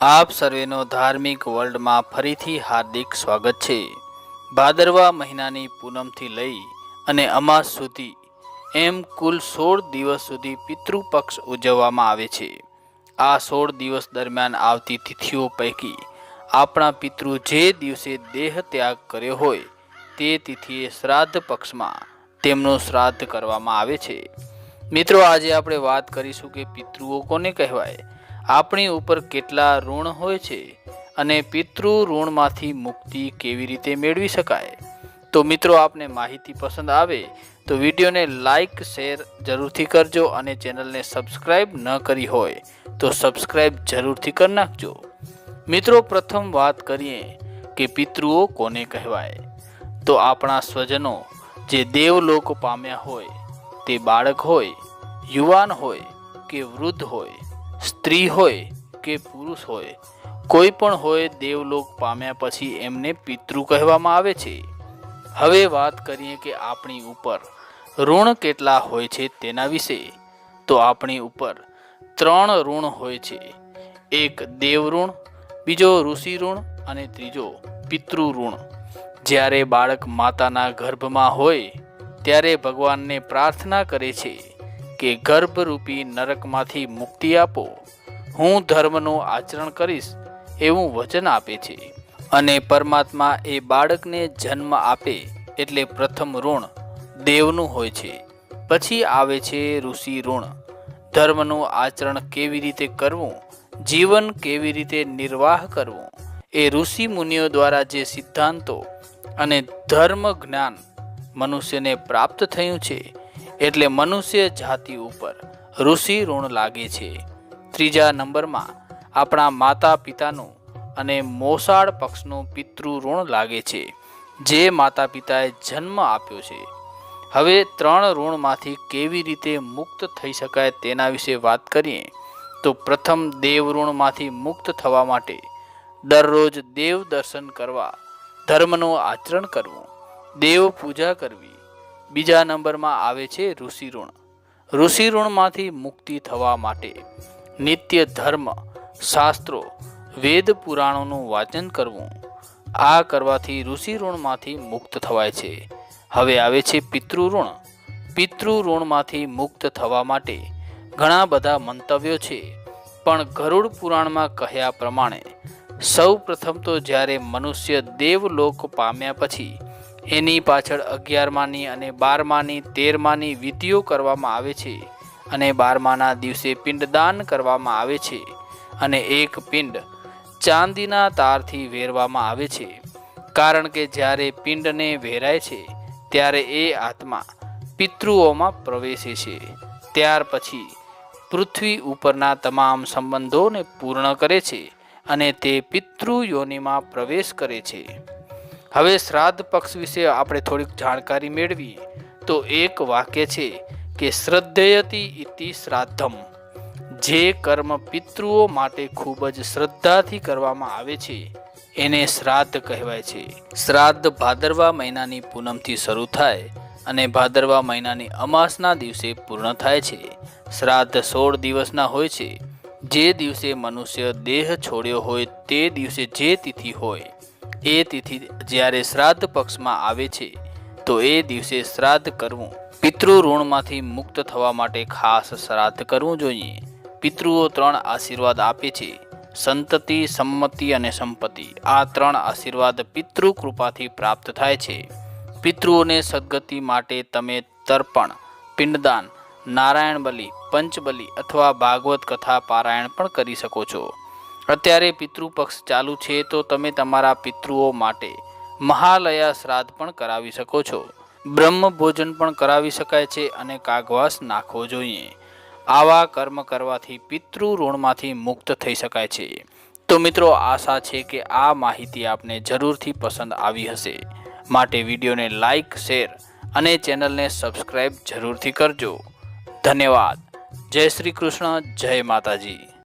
આપ સર્વેનો ધાર્મિક વર્લ્ડમાં ફરીથી હાર્દિક સ્વાગત છે। ભાદરવા મહિનાની પૂનમથી લઈ અને અમાસ સુધી એમ કુલ 16 દિવસ સુધી પિતૃપક્ષ ઉજવવામાં આવે છે। આ 16 દિવસ દરમિયાન આવતી તિથિઓ પૈકી આપણા પિતૃ જે દિવસે દેહ ત્યાગ કર્યો હોય તે તિથિએ શ્રાદ્ધ પક્ષમાં તેમનું શ્રાદ્ધ કરવામાં આવે છે। મિત્રો, આજે આપણે વાત કરીશું કે પિતૃઓ કોને કહેવાય, આપણી ઉપર કેટલા ઋણ હોય છે અને પિતૃ ઋણમાંથી મુક્તિ કેવી રીતે મેળવી શકાય। તો મિત્રો, આપને માહિતી પસંદ આવે તો વિડીયોને લાઈક શેર જરૂરથી કરજો અને ચેનલને સબસ્ક્રાઈબ ન કરી હોય તો સબસ્ક્રાઈબ જરૂરથી કરી નાખજો। મિત્રો, પ્રથમ વાત કરીએ કે પિતૃઓ કોને કહેવાય, તો આપણા સ્વજનો જે દેવલોક પામ્યા હોય, તે બાળક હોય, યુવાન હોય કે વૃદ્ધ હોય, સ્ત્રી હોય કે પુરુષ હોય, કોઈ પણ હોય, દેવલોક પામ્યા પછી એમને પિતૃ કહેવામાં આવે છે। હવે વાત કરીએ કે આપણી ઉપર ઋણ કેટલા હોય છે તેના વિશે, તો આપણી ઉપર 3 ઋણ હોય છે। એક દેવ ઋણ, બીજો ઋષિ ઋણ અને ત્રીજો પિતૃ ઋણ। જ્યારે બાળક માતાના ગર્ભમાં હોય ત્યારે ભગવાનને પ્રાર્થના કરે છે કે ગર્ભરૂપી નરકમાંથી મુક્તિ આપો, હું ધર્મનું આચરણ કરીશ એવું વચન આપે છે અને પરમાત્મા એ બાળકને જન્મ આપે એટલે પ્રથમ ઋણ દેવનું હોય છે। પછી આવે છે ઋષિ ઋણ, ધર્મનું આચરણ કેવી રીતે કરવું, જીવન કેવી રીતે નિર્વાહ કરવું, એ ઋષિ મુનિઓ દ્વારા જે સિદ્ધાંતો અને ધર્મ જ્ઞાન મનુષ્યને પ્રાપ્ત થયું છે એટલે મનુષ્ય જાતિ ઉપર ઋષિ ઋણ લાગે છે। ત્રીજા નંબરમાં આપણા માતા પિતાનું અને મોસાળ પક્ષનું પિતૃ ઋણ લાગે છે, જે માતા પિતાએ જન્મ આપ્યો છે। હવે 3 ઋણમાંથી કેવી રીતે મુક્ત થઈ શકાય તેના વિશે વાત કરીએ તો પ્રથમ દેવ ઋણમાંથી મુક્ત થવા માટે દરરોજ દેવ દર્શન કરવા, ધર્મનું આચરણ કરવું, દેવ પૂજા કરવી। બીજા નંબરમાં આવે છે ઋષિ ઋણ। ઋષિ ઋણમાંથી મુક્તિ થવા માટે નિત્ય ધર્મ, શાસ્ત્રો, વેદ પુરાણોનું વાંચન કરવું। આ કરવાથી ઋષિ ઋણમાંથી મુક્ત થવાય છે। હવે આવે છે પિતૃ ઋણ। પિતૃ ઋણમાંથી મુક્ત થવા માટે ઘણા બધા મંતવ્યો છે, પણ ગરુડ પુરાણમાં કહ્યા પ્રમાણે સૌ પ્રથમ તો જ્યારે મનુષ્ય દેવલોક પામ્યા પછી એની પાછળ 11માની અને 12માની 13માની વિધિઓ કરવામાં આવે છે અને 12માના દિવસે પિંડદાન કરવામાં આવે છે અને એક પિંડ ચાંદીના તારથી વેરવામાં આવે છે, કારણ કે જ્યારે પિંડને વેરાય છે ત્યારે એ આત્મા પિતૃઓમાં પ્રવેશે છે। ત્યાર પછી પૃથ્વી ઉપરના તમામ સંબંધોને પૂર્ણ કરે છે અને તે પિતૃ યોનિમાં પ્રવેશ કરે છે। હવે શ્રાદ્ધ પક્ષ વિશે આપણે થોડીક જાણકારી મેળવીએ તો એક વાક્ય છે કે શ્રદ્ધયતિ ઇતિ શ્રાદ્ધમ। જે કર્મ પિતૃઓ માટે ખૂબ જ શ્રદ્ધાથી કરવામાં આવે છે એને શ્રાદ્ધ કહેવાય છે। શ્રાદ્ધ ભાદરવા મહિનાની પૂનમથી શરૂ થાય અને ભાદરવા મહિનાની અમાસના દિવસે પૂર્ણ થાય છે। શ્રાદ્ધ 16 દિવસના હોય છે। જે દિવસે મનુષ્ય દેહ છોડ્યો હોય તે દિવસે જે તિથિ હોય એ તિથિ જ્યારે શ્રાદ્ધ પક્ષમાં આવે છે તો એ દિવસે શ્રાદ્ધ કરવું। પિતૃ ઋણમાંથી મુક્ત થવા માટે ખાસ શ્રાદ્ધ કરવું જોઈએ। પિતૃઓ 3 આશીર્વાદ આપે છે, સંતતિ, સંમતિ અને સંપત્તિ। આ 3 આશીર્વાદ પિતૃ કૃપાથી પ્રાપ્ત થાય છે। પિતૃઓને સદગતિ માટે તમે તર્પણ, પિંડદાન, નારાયણ બલિ, પંચબલિ અથવા ભાગવત કથા પારાયણ પણ કરી શકો છો। અત્યારે પિતૃપક્ષ ચાલુ છે તો તમે તમારા પિતૃઓ માટે મહાલયા શ્રાદ્ધ પણ કરાવી શકો છો, બ્રહ્મ ભોજન પણ કરાવી શકાય છે અને કાગવાસ નાખવો જોઈએ। આવા કર્મ કરવાથી પિતૃ ઋણમાંથી મુક્ત થઈ શકાય છે। તો મિત્રો, આશા છે કે આ માહિતી આપને જરૂરથી પસંદ આવી હશે, માટે વિડીયોને લાઈક, શેર અને ચેનલને સબસ્ક્રાઈબ જરૂરથી કરજો। ધન્યવાદ। જય શ્રી કૃષ્ણ, જય માતાજી।